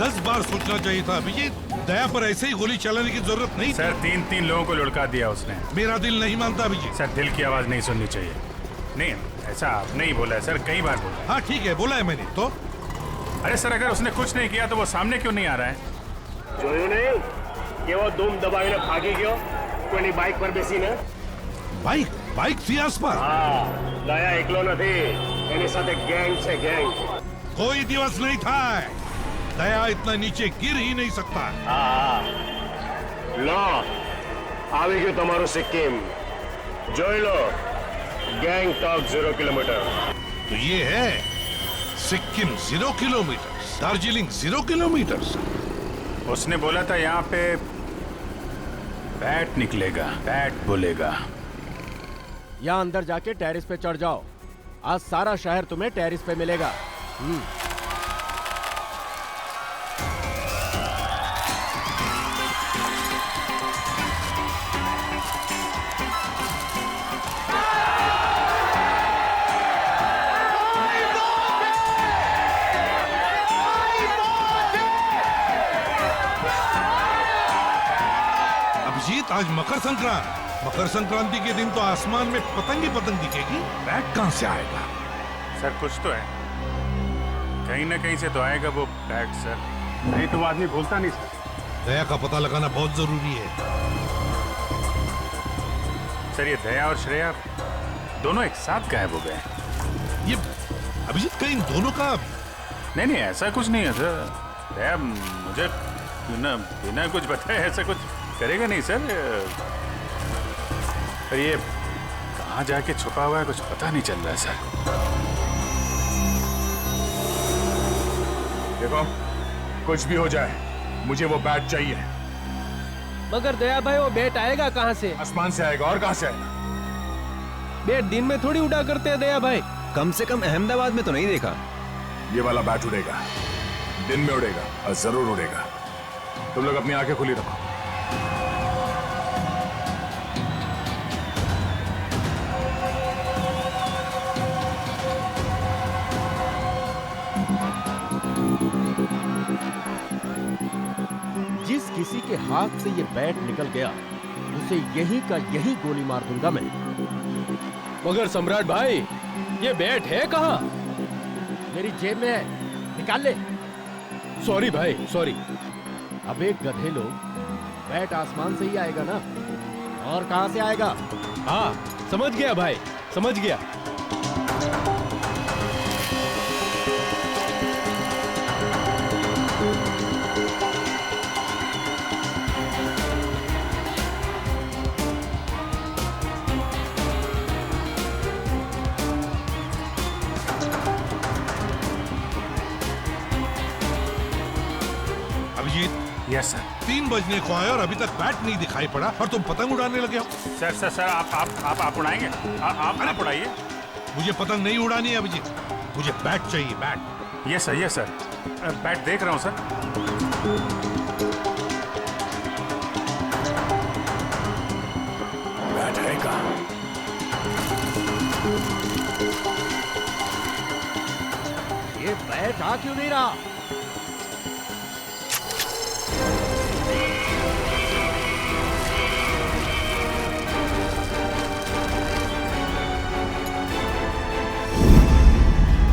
10 बार सोचना चाहिए था अभिजीत। दया पर ऐसे ही गोली चलाने की जरूरत नहीं। सर 3-3 लोगों को लुढ़का दिया उसने। मेरा दिल नहीं मानता अभिजीत। सर दिल की आवाज नहीं सुननी चाहिए। नहीं ऐसा आपने ही बोला है सर, कई बार बोला। हाँ ठीक है, बोला है मैंने तो। अरे सर अगर उसने कुछ नहीं किया तो वो सामने क्यों नहीं आ रहा है? જોયું નહીં કે वो धूम दबाવીને ભાગી ગયો કોઈની બાઇક પર બેસીને? बाइक थी आस पर। હા, દયા એકલો નથી, એની સાથે ગેંગ છે ગેંગ। कोई दिवस नहीं था। दया इतना नीचे गिर ही नहीं सकता। હા, લો આવી ગયું તમારું સિક્કિમ, જોઈ લો। Gang talk 0 kilometre. तो ये है सिक्किम 0 किलोमीटर, दार्जिलिंग 0 किलोमीटर। उसने बोला था यहाँ पे बैट निकलेगा, बैट बोलेगा। यहाँ अंदर जाके टेरिस पे चढ़ जाओ। आज सारा शहर तुम्हें टेरिस पे मिलेगा। अभिजीत आज मकर संक्रांति के दिन तो आसमान में पतंग ही पतंग दिखेगी। बैट कहां से आएगा? सर कुछ तो है, कहीं ना कहीं से तो आएगा वो बैट सर। नहीं तो आदमी भूलता नहीं सर। दया का पता लगाना बहुत जरूरी है। सर ये दया और श्रेया दोनों एक साथ गायब हो गए। ये अभिजीत कहीं इन दोनों का? नहीं ऐसा कुछ नहीं है सर। दया मुझे बिना कुछ बताए ऐसा कुछ करेगा नहीं सर। पर ये कहाँ जाके छुपा हुआ है कुछ पता नहीं चल रहा है सर। देखो कुछ भी हो जाए मुझे वो बैट चाहिए। मगर दया भाई वो बैट आएगा कहाँ से? आसमान से आएगा, और कहाँ से आएगा? बैट दिन में थोड़ी उड़ा करते हैं दया भाई। कम से कम अहमदाबाद में तो नहीं देखा। ये वाला बैट उड़ेगा, दिन में उड़ेगा और जरूर उड़ेगा। तुम लोग अपनी आंखें खुली रखो। जिस किसी के हाथ से ये बैट निकल गया उसे यही का यही गोली मार दूंगा मैं। मगर सम्राट भाई ये बैट है कहाँ? मेरी जेब में है, निकाल ले। सॉरी भाई सॉरी। अब एक गधे लोग, बैट आसमान से ही आएगा ना, और कहां से आएगा? हाँ समझ गया भाई, समझ गया। Abhijit yes sir. 3 बजने को आए और अभी तक बैट नहीं दिखाई पड़ा और तुम पतंग उड़ाने लगे हो। सर आप उड़ाएंगे? आप उड़ाइए। मुझे पतंग नहीं उड़ानी है अभिजीत, मुझे बैट चाहिए, बैट। यस सर बैट देख रहा हूँ सर। बैट है कहाँ? ये बैट आ क्यों नहीं रहा?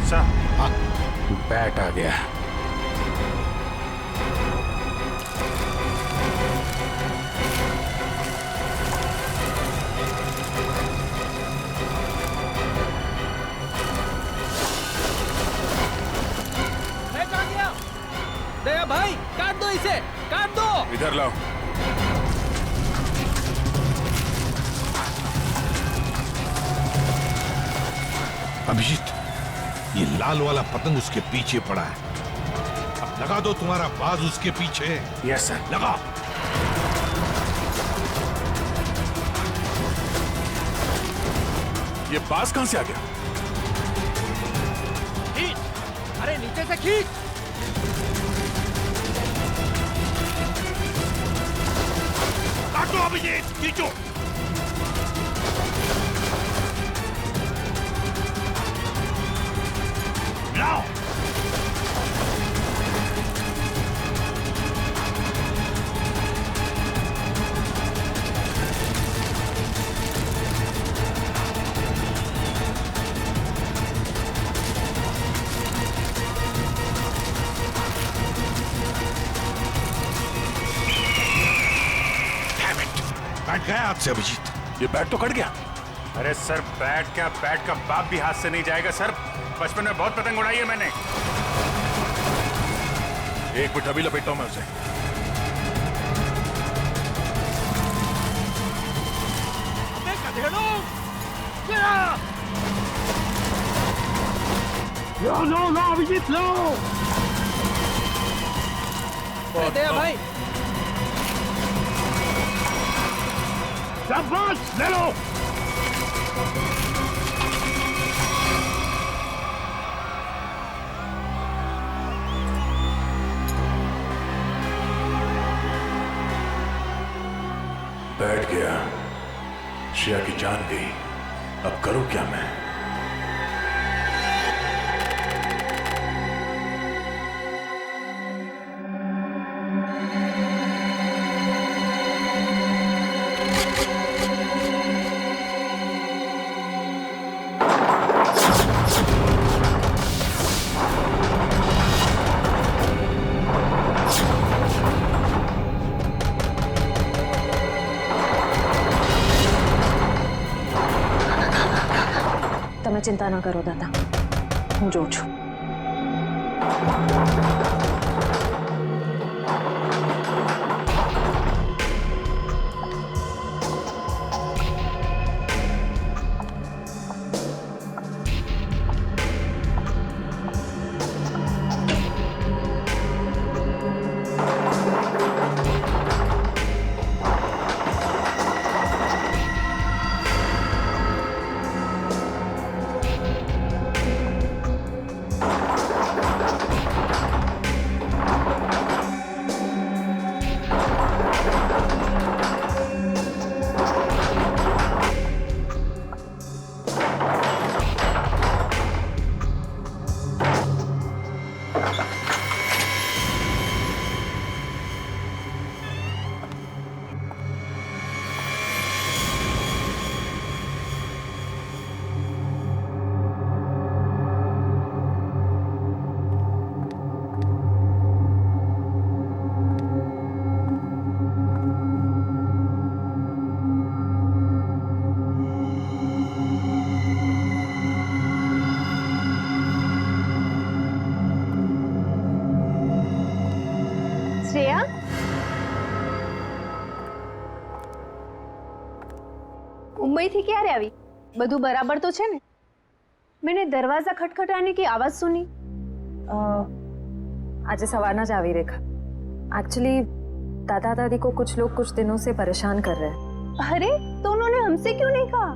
सर बैट आ गया। बैट आ गया। दया भाई काट दो इसे, काट दो। इधर लाओ। अभिजीत ये लाल वाला पतंग उसके पीछे पड़ा है। अब लगा दो तुम्हारा बाज उसके पीछे। Yes sir. लगा। ये बाज कहां से आ गया? खींच, अरे नीचे से खींच। काटो अभिजीत, खींचो। लाओ। गया हाथ से अभिजीत। ये बैट तो कट गया। अरे सर, बैट का बाप भी हाथ से नहीं जाएगा सर। बचपन में बहुत पतंग उड़ाई है मैंने। एक मिनट, अभी लपेटता हूं मैं उसे। लो अभिजीत लो। दया भाई, शाबाश, ले लो। बैठ गया, श्रेया की जान गई। अब करूं क्या मैं? તમે ચિંતા ન કરો દાદા, હું જોઉં છું. શ્રેયા, मुंबईથી ક્યારે આવી? બધું બરાબર તો છે ને? मैंने दरवाजा खटखटाने की आवाज सुनी। आज सवारना जा आवी रेखा। एक्चुअली दादा दादी को कुछ लोग कुछ दिनों से परेशान कर रहे हैं। अरे तो उन्होंने हमसे क्यों नहीं कहा?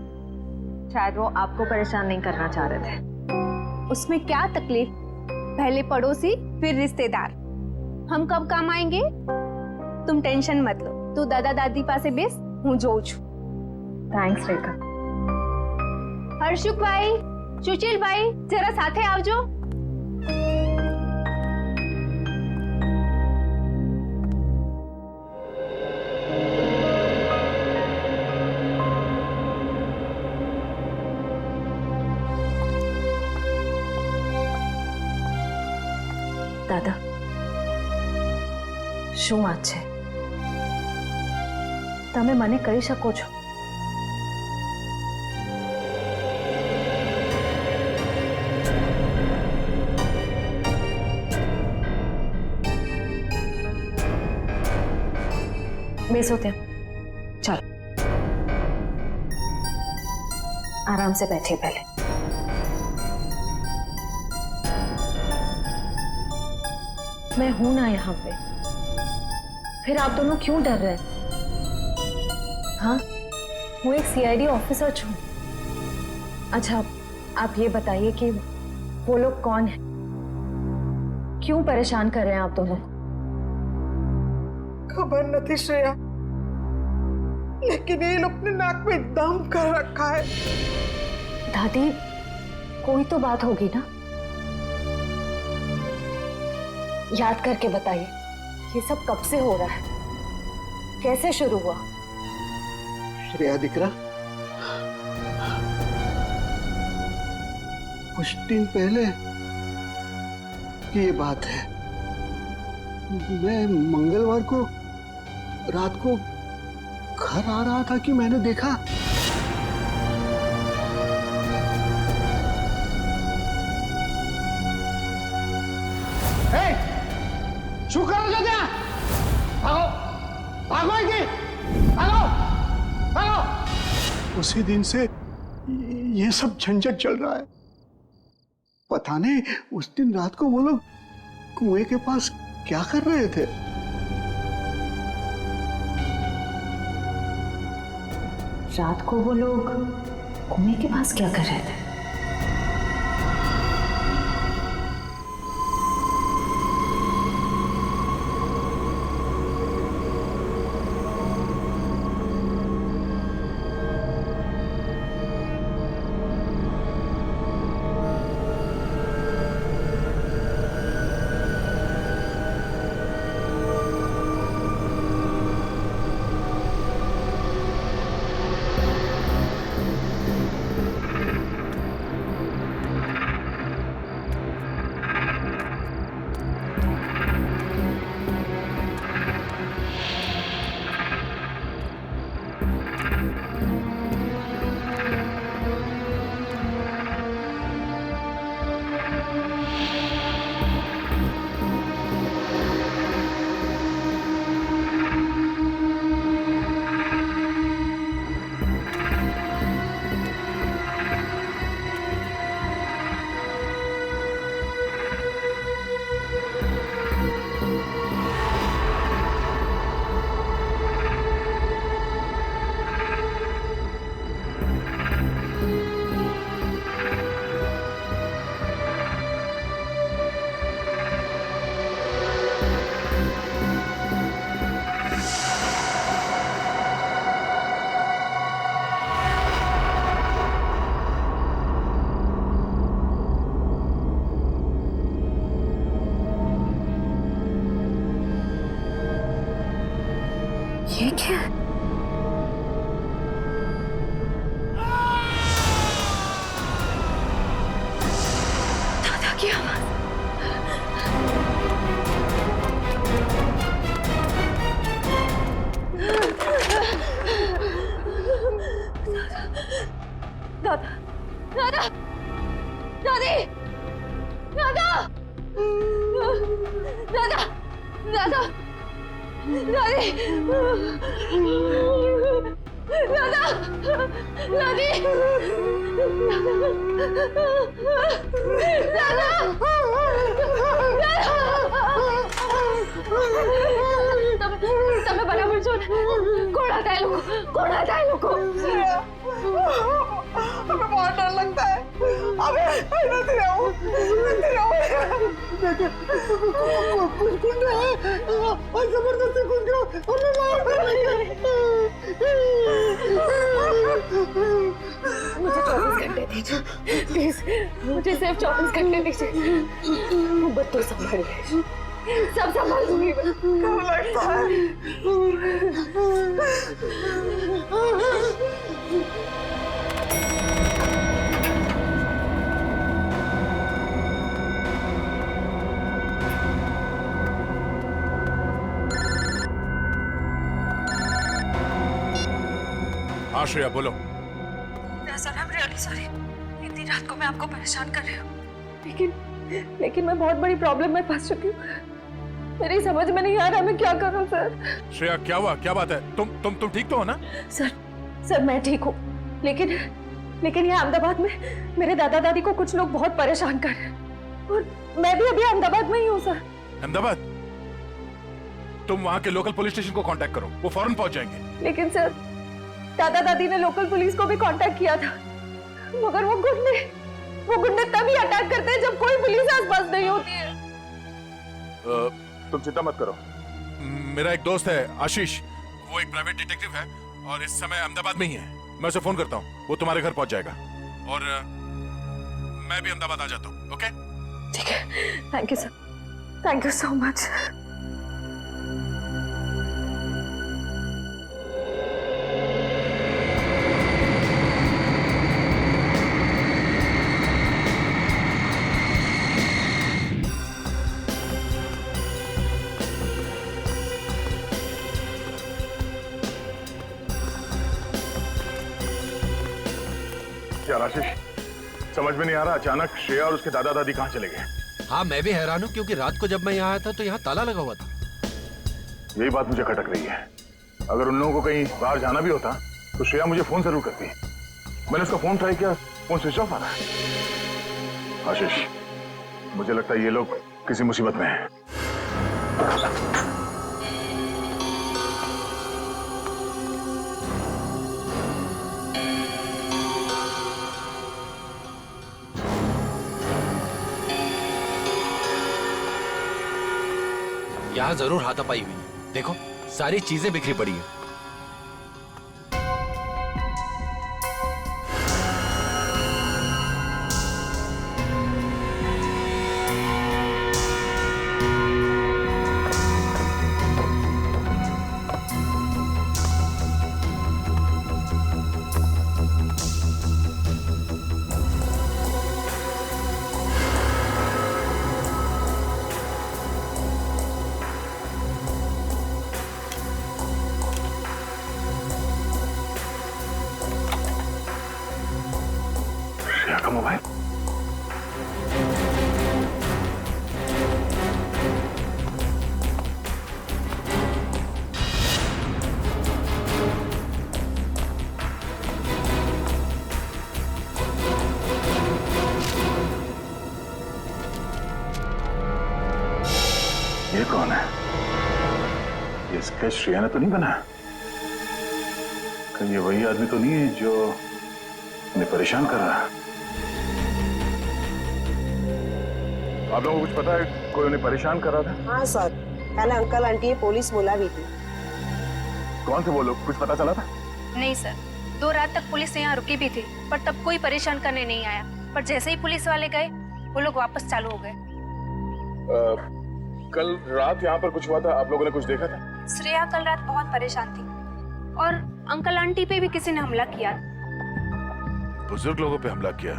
शायद वो आपको परेशान नहीं करना चाह रहे थे। उसमें क्या तकलीफ? पहले पड़ोसी फिर रिश्तेदार, हम कब काम आएंगे? तुम टेंशन मत लो, तू दादा दादी पासे बेस, हूँ जोઉં છું। थैंक्स रेखा। हर्षुक भाई, सुशील भाई, जरा साथे आवजो। दादा, શું વાત છે? તમે મને કહી શકો છો? બેસો ત્યાં, ચાલો आराम से बैठिए पहले। मैं हूं ना यहाँ पे, फिर आप दोनों क्यों डर रहे हैं? हाँ, वो एक सीआईडी ऑफिसर हूँ। अच्छा, आप ये बताइए कि वो लोग कौन हैं? क्यों परेशान कर रहे हैं आप दोनों? खबर नहीं श्रेया, लेकिन ये लोग ने नाक में दम कर रखा है। दादी, कोई तो बात होगी ना? याद करके बताइए, ये सब कब से हो रहा है? कैसे शुरू हुआ? श्रेया दिकरा, कुछ दिन पहले की ये बात है। मैं मंगलवार को रात को घर आ रहा था कि मैंने देखा। શું કરો છો ત્યાં? ભાગો ભાગો અહીંથી, ભાગો ભાગો। उसी दिन से ये सब झंझट चल रहा है। पता नहीं उस दिन रात को वो लोग कुएं के पास क्या कर रहे थे। रात को वो लोग कुएं के पास क्या कर रहे थे? ये क्या? दादा की आवाज। दादा, दादा, दादी, दादा, दादा, दादा, दादी, दादा, दादी, તમે બરાબર છો ને? કોણ હતા એ લોકો? કોણ હતા એ લોકો? हमें बहुत डर लगता है। अबे नहीं रहो, नहीं रहो। कुछ कुछ है और जबरदस्ती कुछ करो, हमें मार देंगे। मुझे 24 घंटे दीजिए प्लीज, मुझे सिर्फ 24 घंटे दीजिए। मुहब्बत तो संभालिए, सब संभाल दूंगी मैं। क्यों लगता है? हाँ श्रेया बोलो। Sir I am really sorry, इतनी रात को मैं आपको परेशान कर रही हूँ, लेकिन मैं बहुत बड़ी प्रॉब्लम में फंस चुकी हूँ। मेरी समझ में नहीं आ रहा मैं क्या करूँ सर। श्रेया क्या हुआ, क्या बात है? तुम ठीक तो हो ना? सर मैं ठीक हूँ, लेकिन यहाँ अहमदाबाद में मेरे दादा दादी को कुछ लोग बहुत परेशान कर रहे हैं और मैं भी अभी अहमदाबाद में ही हूँ सर। अहमदाबाद? तुम वहाँ के लोकल पुलिस स्टेशन को कांटेक्ट करो, वो फौरन पहुंच जाएंगे। लेकिन सर दादा दादी ने लोकल पुलिस को भी कांटेक्ट किया था, मगर वो गुंडे तभी अटैक करते हैं जब कोई पुलिस आसपास नहीं होती है। तुम चिंता मत करो, मेरा एक दोस्त है आशीष, वो एक प्राइवेट डिटेक्टिव है और इस समय अहमदाबाद में ही है। मैं उसे फोन करता हूँ, वो तुम्हारे घर पहुंच जाएगा और मैं भी अहमदाबाद आ जाता हूँ। ओके ठीक है, thank you sir, thank you so much. यार आशीष, समझ में नहीं आ रहा अचानक श्रेया और उसके दादा दादी कहाँ चले गए। हाँ मैं भी हैरान हूँ क्योंकि रात को जब मैं यहाँ आया था तो यहाँ ताला लगा हुआ था। यही बात मुझे खटक रही है। अगर उन लोगों को कहीं बाहर जाना भी होता तो श्रेया मुझे फोन जरूर करती। मैंने उसका फोन ट्राई किया, फोन स्विच ऑफ आ रहा है। आशीष, मुझे लगता है ये लोग किसी मुसीबत में हैं। यहाँ जरूर हाथापाई हुई है। देखो सारी चीजें बिखरी पड़ी है। श्रेया का मोबाइल। ये कौन है? ये स्केच श्रेया ने तो नहीं बनाया? कहीं ये वही आदमी तो नहीं है जो उन्हें परेशान कर रहा है? आप लोगों को कुछ पता है कोई उन्हें परेशान कर रहा था? हाँ सर, पहले अंकल आंटी पुलिस बुला भी थी। कौन थे वो लोग, कुछ पता चला था? नहीं सर, 2 रात तक पुलिस यहाँ रुकी भी थी पर तब कोई परेशान करने नहीं आया। पर जैसे ही पुलिस वाले गए वो लोग वापस चालू हो गए। कल रात यहाँ पर कुछ हुआ था, आप लोगों ने कुछ देखा था? श्रेया कल रात बहुत परेशान थी और अंकल आंटी पे भी किसी ने हमला किया। बुजुर्ग लोगों पे हमला किया?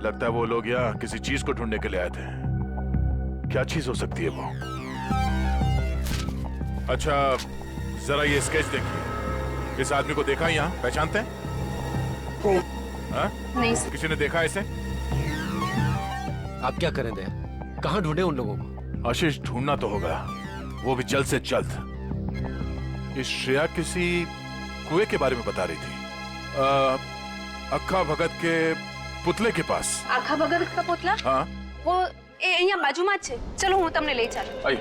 लगता है वो लोग यहाँ किसी चीज को ढूंढने के लिए आए थे। क्या चीज हो सकती है वो? अच्छा जरा ये स्केच देखिए। इस आदमी को देखा यहाँ, पहचानते हैं? नहीं सर। किसी ने देखा इसे? आप क्या करें दे? कहाँ ढूंढे उन लोगों को? आशीष, ढूंढना तो होगा, वो भी जल्द से जल्द। ये श्रेया किसी कुएं के बारे में बता रही थी, अक्खा भगत के पुतले के पास। आखा भगत का पुतला? हाँ वो यहाँ बाजूમાં જ છે। चलो હું તમને લઈ ચાલું। आई।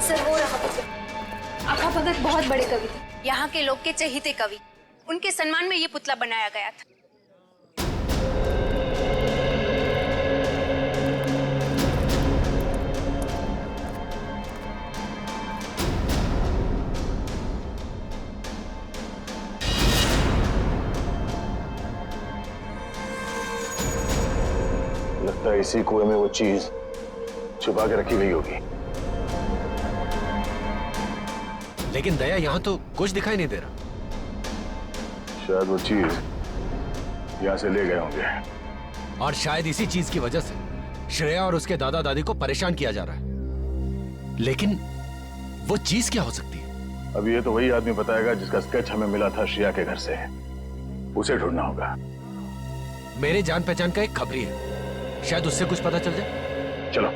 सर वो रहा पुतला। आखा भगत बहुत बड़े कवि थे, यहाँ के लोग के चहेते कवि। उनके सम्मान में ये पुतला बनाया गया था। लगता है इसी कुएं में वो चीज छुपा के रखी गई होगी। लेकिन दया यहाँ तो कुछ दिखाई नहीं दे रहा। शायद वो चीज यहाँ से ले गए होंगे। और शायद इसी चीज की वजह से श्रेया और उसके दादा दादी को परेशान किया जा रहा है। लेकिन वो चीज क्या हो सकती है? अब ये तो वही आदमी बताएगा जिसका स्केच हमें मिला था श्रेया के घर से। उसे ढूंढना होगा। मेरे जान पहचान का एक खबरी है, शायद उससे कुछ पता चल जाए। चलो।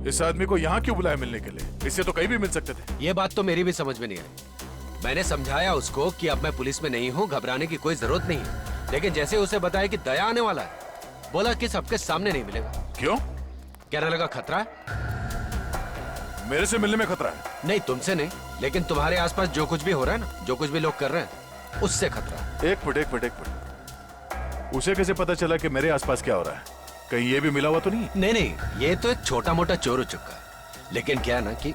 इस आदमी को यहाँ क्यों बुलाया मिलने के लिए? इससे तो कहीं भी मिल सकते थे। ये बात तो मेरी भी समझ में नहीं आई। मैंने समझाया उसको कि अब मैं पुलिस में नहीं हूँ, घबराने की कोई जरूरत नहीं है। लेकिन जैसे उसे बताया कि दया आने वाला है, बोला कि सबके सामने नहीं मिलेगा। क्यों? कहने लगा खतरा है। मेरे से मिलने में खतरा है? नहीं तुमसे नहीं, लेकिन तुम्हारे आसपास जो कुछ भी हो रहा है ना, जो कुछ भी लोग कर रहे हैं, उससे खतरा है। एक मिनट। उसे कैसे पता चला कि मेरे आसपास क्या हो रहा है? कहीं ये भी मिला हुआ तो नहीं? नहीं, ये तो एक छोटा मोटा चोर उचक्का है। लेकिन क्या है ना कि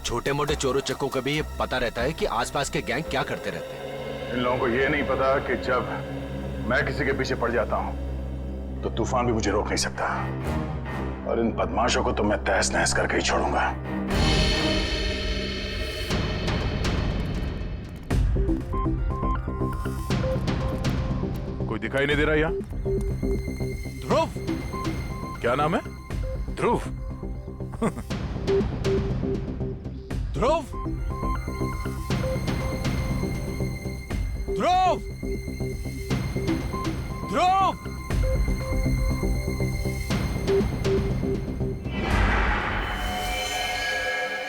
छोटे मोटे चोर उचक्कों को भी ये पता रहता है कि आसपास के गैंग क्या करते रहते हैं। इन लोगों को ये नहीं पता कि जब मैं किसी के पीछे पड़ जाता हूँ तो तूफान भी मुझे रोक नहीं सकता। और इन बदमाशों को तो मैं तहस नहस करके ही छोड़ूंगा। कोई दिखाई नहीं दे रहा यहाँ? ध्रुव। क्या नाम है? ध्रुव। ध्रुव, ध्रुव, ध्रुव।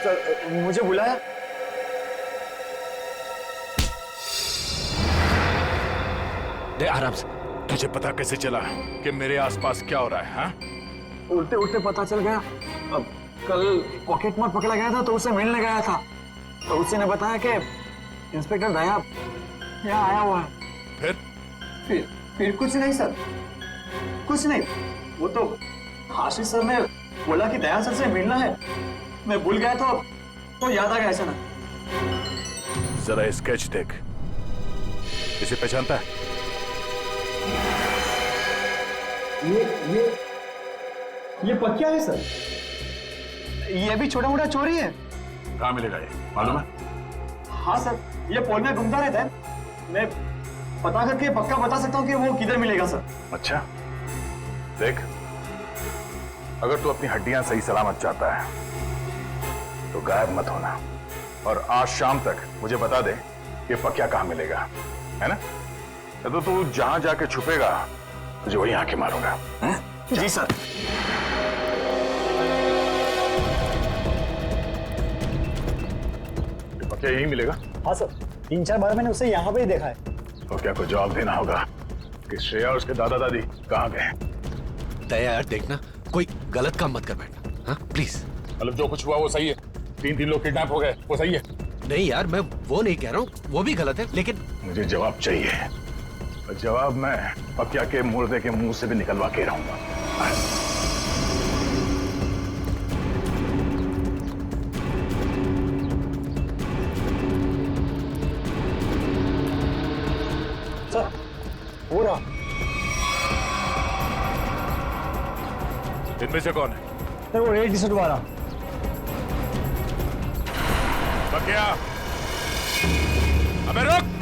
सर, मुझे बुलाया? दे आराम से। तुझे पता कैसे चला कि मेरे आसपास क्या हो रहा है? हाँ? उड़ते उड़ते पता चल गया। अब कल पॉकेट मार पकड़ा गया था तो उससे मिलने गया था, तो उसने बताया कि इंस्पेक्टर दया यहाँ आया हुआ है। फिर कुछ नहीं सर, कुछ नहीं। वो तो आशीष सर ने बोला कि दया सर से मिलना है, मैं भूल गया तो याद आ गया अचानक। जरा स्केच देख, इसे पहचानता है? ये पक्का है सर? ये भी छोटा मोटा चोरी है। कहाँ मिलेगा ये, मालूम है? हाँ सर, ये पोल में घूमता रहता है। मैं पता करके पक्का बता सकता हूँ कि वो किधर मिलेगा सर। अच्छा, देख, अगर तू अपनी हड्डियां सही सलामत चाहता है तो गायब मत होना, और आज शाम तक मुझे बता दे कि पक्या कहाँ मिलेगा, है ना? तो तू जहां जाके छुपेगा तुझे वहीं आके मारूंगा। जी सर। पक्या यहीं मिलेगा? हाँ सर, 3-4 बार मैंने उसे यहाँ पे ही देखा है। पक्या को जवाब देना होगा कि श्रेया और उसके दादा दादी कहाँ गए। दया यार देखना, कोई गलत काम मत कर बैठना, हाँ प्लीज। मतलब जो कुछ हुआ वो सही है? 3 लोग किडनैप हो गए, वो सही है? नहीं यार, मैं वो नहीं कह रहा हूँ, वो भी गलत है, लेकिन मुझे जवाब चाहिए, और जवाब मैं पक्या के मुर्दे के मुंह से भी निकलवा के रहूंगा। सर, हो रहा। इनमें से कौन है? सर, वो रेड टी-शर्ट वाला। पक्या, अबे रुक!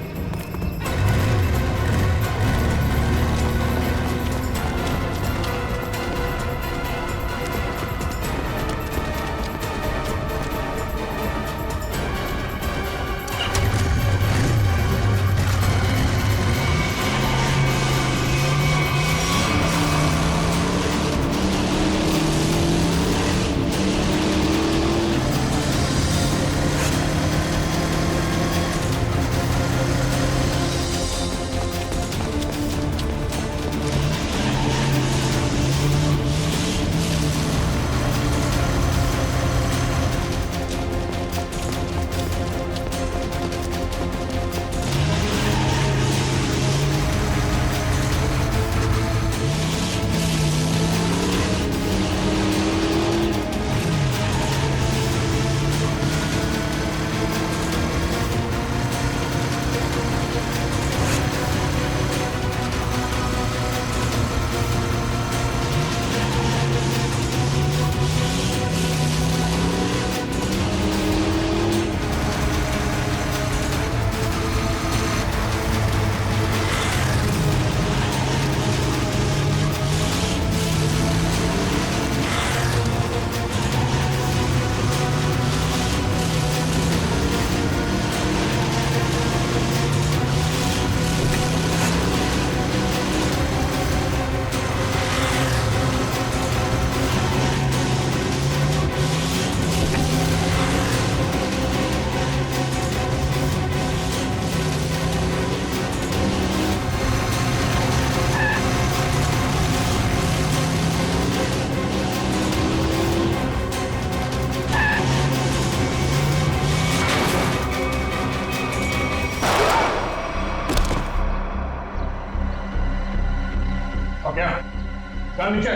गान नीचे,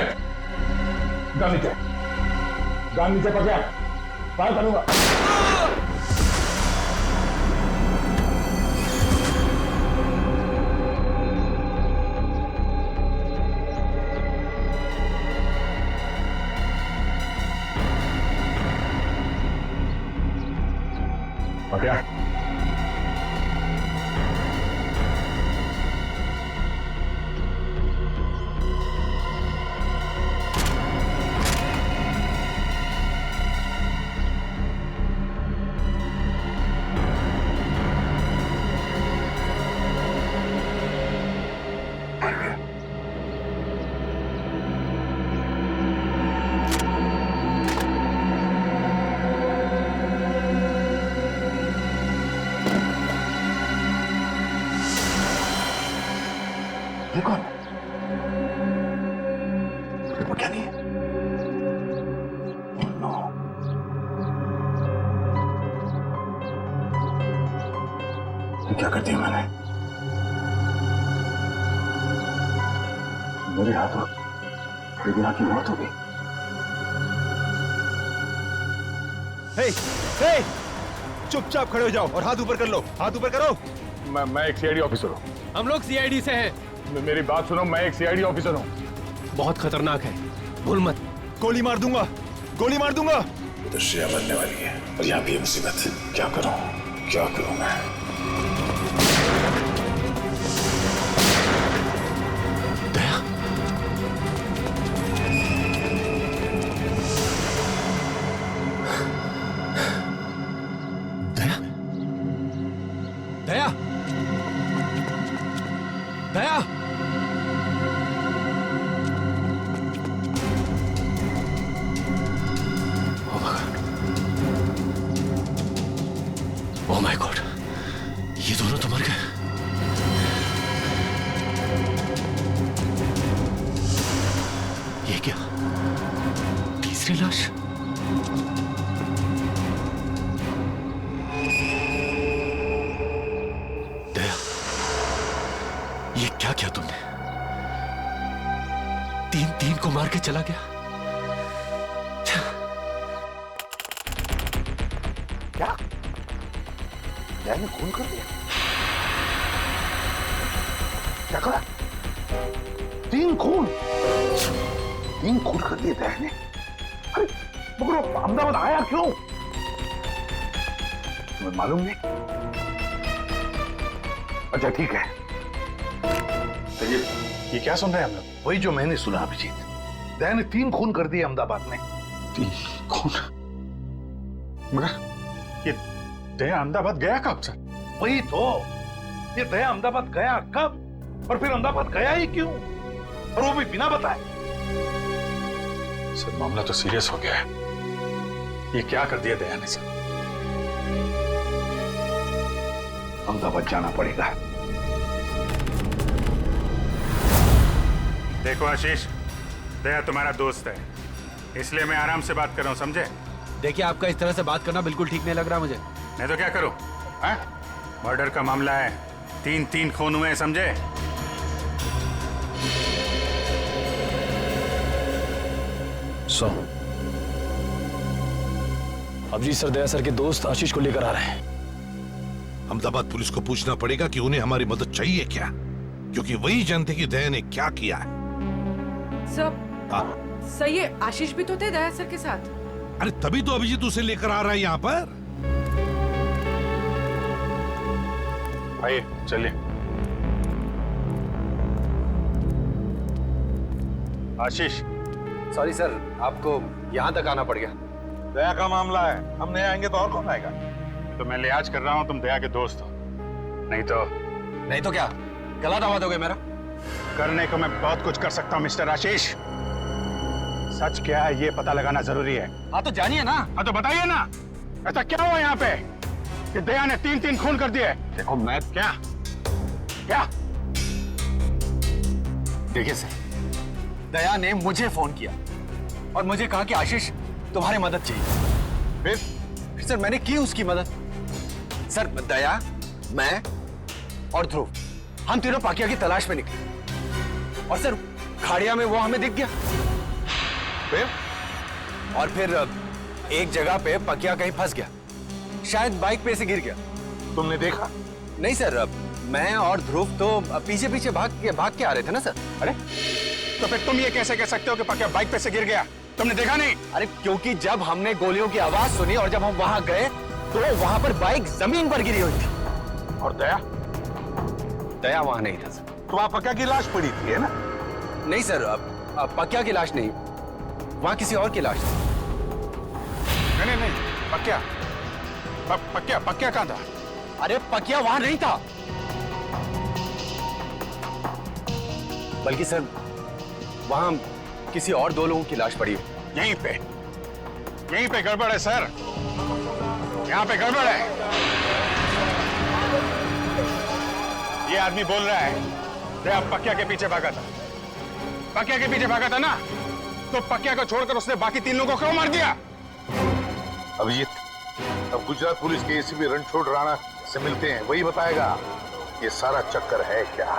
गान नीचे, गान नीचे पकड़ा, फायर करूंगा। पकड़ा। ये कौन? वो क्या नहीं है? Oh, no. ये क्या कर दिया मैंने? मेरे हाथों रिया की मौत हो गई। हे, हे, चुपचाप खड़े हो जाओ और हाथ ऊपर कर लो। हाथ ऊपर करो। मैं एक सीआईडी ऑफिसर हूँ। हम लोग सीआईडी से हैं। मेरी बात सुनो, मैं एक सीआईडी ऑफिसर हूँ। बहुत खतरनाक है, भूल मत। गोली मार दूंगा, गोली मार दूंगा। तो श्रेया बनने वाली है और यहाँ भी मुसीबत। क्या करूं मैं? दया, दया, दया, दया। ओह माय गॉड, ये दोनों तो मर गए। ये क्या, तीसरी लाश? दया, ये क्या किया तुमने? तीन को मार के चला गया। क्या? दया ने खून कर दिया? क्या करा? 3 खून कर दिए दया ने। अरे मगर वो अहमदाबाद आया क्यों? तुम्हें मालूम नहीं? अच्छा ठीक है, तो ये क्या सुन रहे हैं हम लोग? वही जो मैंने सुना अभिजीत। दया ने 3 खून कर दिए अहमदाबाद में। 3 खून? मगर ये दया अहमदाबाद गया कब सर? वही तो, ये दया अहमदाबाद गया कब और फिर अहमदाबाद गया ही क्यों, और वो भी बिना बताए? सर मामला तो सीरियस हो गया है। ये क्या कर दिया दया ने सर? अहमदाबाद जाना पड़ेगा। देखो आशीष, दया तुम्हारा दोस्त है, इसलिए मैं आराम से बात कर रहा हूँ, समझे? देखिए, आपका इस तरह से बात करना बिल्कुल ठीक नहीं लग रहा मुझे। नहीं तो क्या करूं? मर्डर का मामला है, 3 खून हुए हैं, समझे? अभिजीत सर दया सर के दोस्त आशीष को लेकर आ रहे हैं। अहमदाबाद पुलिस को पूछना पड़ेगा कि उन्हें हमारी मदद चाहिए क्या, क्योंकि वही जानते कि दया ने क्या किया है। सर ये आशीष भी तो थे दया सर के साथ। अरे तभी तो अभिजीत उसे लेकर आ रहा है यहाँ पर। आइए चलिए। आशीष, सॉरी सर, आपको यहाँ तक आना पड़ गया। दया का मामला है, हम नहीं आएंगे तो और कौन आएगा? तो मैं लिहाज कर रहा हूँ, तुम दया के दोस्त हो। नहीं तो क्या गला दावा दोगे मेरा? करने को मैं बहुत कुछ कर सकता हूँ मिस्टर आशीष। सच क्या है ये पता लगाना जरूरी है। हाँ तो जानिए ना। हाँ तो बताइए ना, ऐसा क्या हुआ यहाँ पे कि दया ने 3 खून कर दिए? देखो मैं क्या देखिए सर, दया ने मुझे फोन किया और मुझे कहा कि आशीष तुम्हारी मदद चाहिए। फिर सर मैंने की उसकी मदद। सर दया, मैं और ध्रुव, हम तीनों पाकिया की तलाश में निकले और सर खाड़िया में वो हमें दिख गया। फिर एक जगह पे पकिया कहीं फंस गया, शायद बाइक पे से गिर गया। तुमने देखा? नहीं सर, मैं और ध्रुव तो पीछे पीछे भाग के आ रहे थे ना सर। अरे तो फिर तुम ये कैसे कह सकते हो कि पकिया बाइक पे से गिर गया? तुमने देखा नहीं? अरे क्योंकि जब हमने गोलियों की आवाज सुनी और जब हम वहां गए तो वहां पर बाइक जमीन पर गिरी हुई थी। और दया वहां नहीं था सर। तो वहां पकिया की लाश पड़ी थी, है ना? नहीं सर, पकिया की लाश नहीं, वहां किसी और की लाश थी। नहीं, पकिया कहां था? अरे पकिया वहां नहीं था, बल्कि सर वहां किसी और 2 लोगों की लाश पड़ी है। यहीं पे गड़बड़ है सर, यहाँ पे गड़बड़ है। ये आदमी बोल रहा है दया पक्या के पीछे भागा था। पक्या के पीछे भागा था ना, तो पक्या को छोड़कर उसने बाकी 3 लोगों को क्यों मार दिया? अभिजीत, अब गुजरात पुलिस के एसीपी रणछोड़ राणा से मिलते हैं, वही बताएगा ये सारा चक्कर है क्या।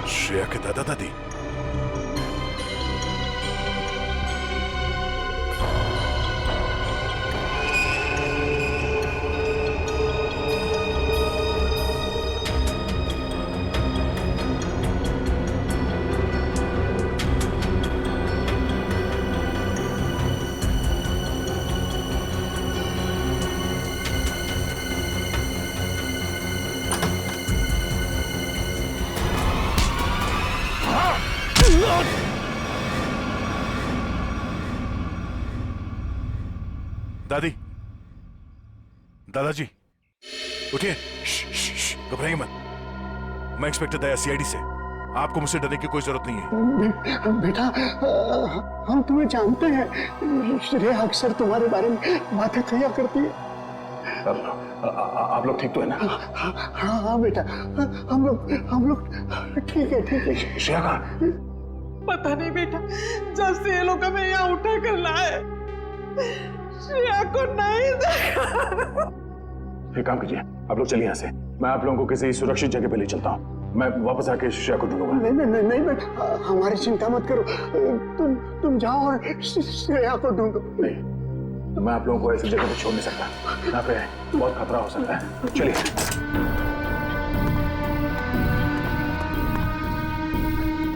श्रेया के दादा दादी? दादी, दादाजी, उठिए। घबराइए मत। मैं इंस्पेक्टर दया, सीआईडी से। आपको मुझसे डरने की कोई जरूरत नहीं है। बेटा, हम तुम्हें जानते हैं। श्रेया अक्सर तुम्हारे बारे में बातें कहा करती है। आप लोग ठीक तो है ना? हाँ हाँ बेटा, हम लोग ठीक है। श्रेया कहाँ? पता नहीं बेटा, जब से ये लोग हमें यहाँ उठा कर लाए, श्रेया को नहीं देखा। एक काम कीजिए, आप लोग चलिए यहाँ से। मैं आप लोगों को किसी सुरक्षित जगह पे ले चलता हूँ। मैं वापस आके श्रेया को ढूंढूंगा। नहीं बेटा, हमारी चिंता मत करो। तुम जाओ और श्रेया को ढूंढो। नहीं, मैं आप लोगों को ऐसी जगह पे छोड़ नहीं सकता। यहाँ पे बहुत खतरा हो सकता है। चलिए।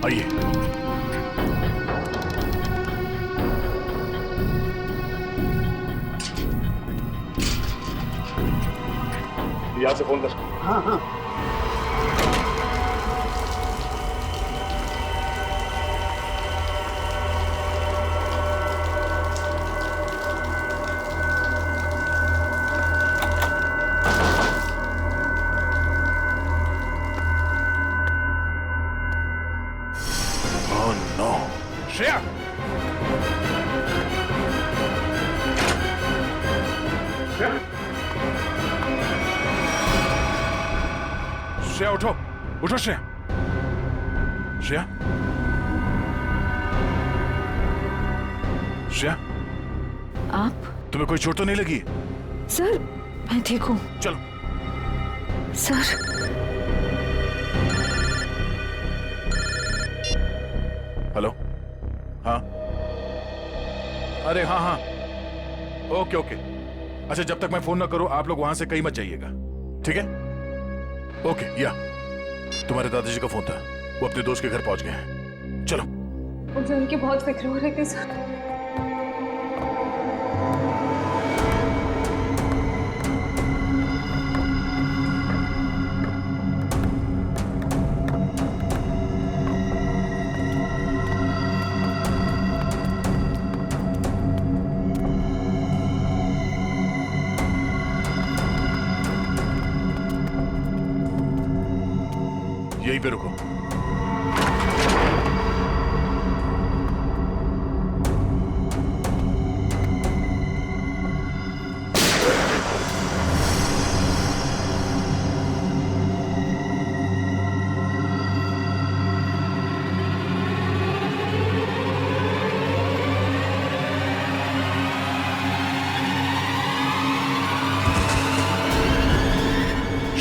आइए। यहाँ से फोन कर। हाँ हाँ। Oh no! श्रेया! श्रेया उठो, उठो श्रेया। श्रेया, श्रेया, आप? तुम्हें कोई चोट तो नहीं लगी? सर, मैं ठीक हूँ। चलो। सर। हेलो? हाँ? अरे हाँ हाँ, ओके ओके। अच्छा, जब तक मैं फोन ना करूं आप लोग वहां से कहीं मत जाइएगा, ठीक है? ओके। या तुम्हारे दादाजी का फोन था, वो अपने दोस्त के घर पहुंच गए हैं। चलो। मुझे उनकी बहुत फिक्र हो रही थी सर। पे रुको।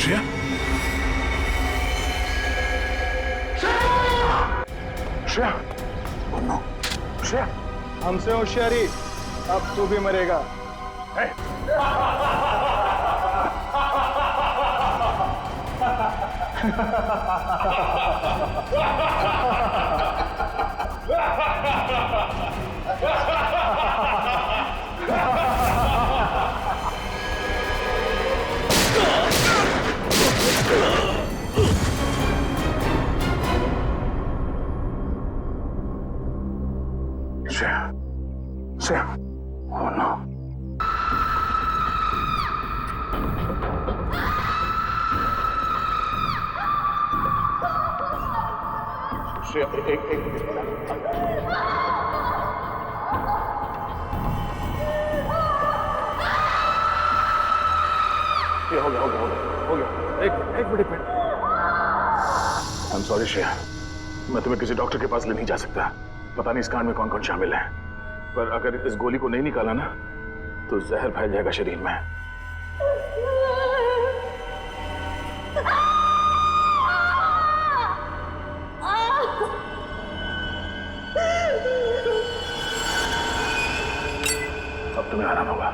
श्रेया, श्रेया, oh no, श्रेया, हमसे होशियारी, अब तू भी मरेगा। Shreya, Shreya, oh no. श्रेया, एक ये हो गया, एक मिनट। I'm sorry श्रेया, मैं तुम्हें किसी डॉक्टर के पास ले नहीं जा सकता। पता नहीं इस कांड में कौन कौन शामिल है, पर अगर इस गोली को नहीं निकाला ना तो जहर फैल जाएगा शरीर में। अब तुम्हें आराम होगा।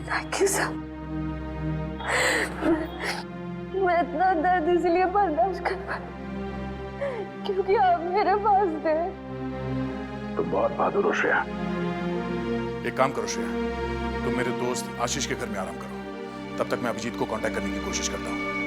Thank you sir. मैं इतना दर्द इसलिए बर्दाश्त कर पाई क्योंकि आप मेरे पास थे। तुम बहुत बहादुर हो श्रेया। एक काम करो श्रेया, तुम मेरे दोस्त आशीष के घर में आराम करो, तब तक मैं अभिजीत को कांटेक्ट करने की कोशिश करता हूँ।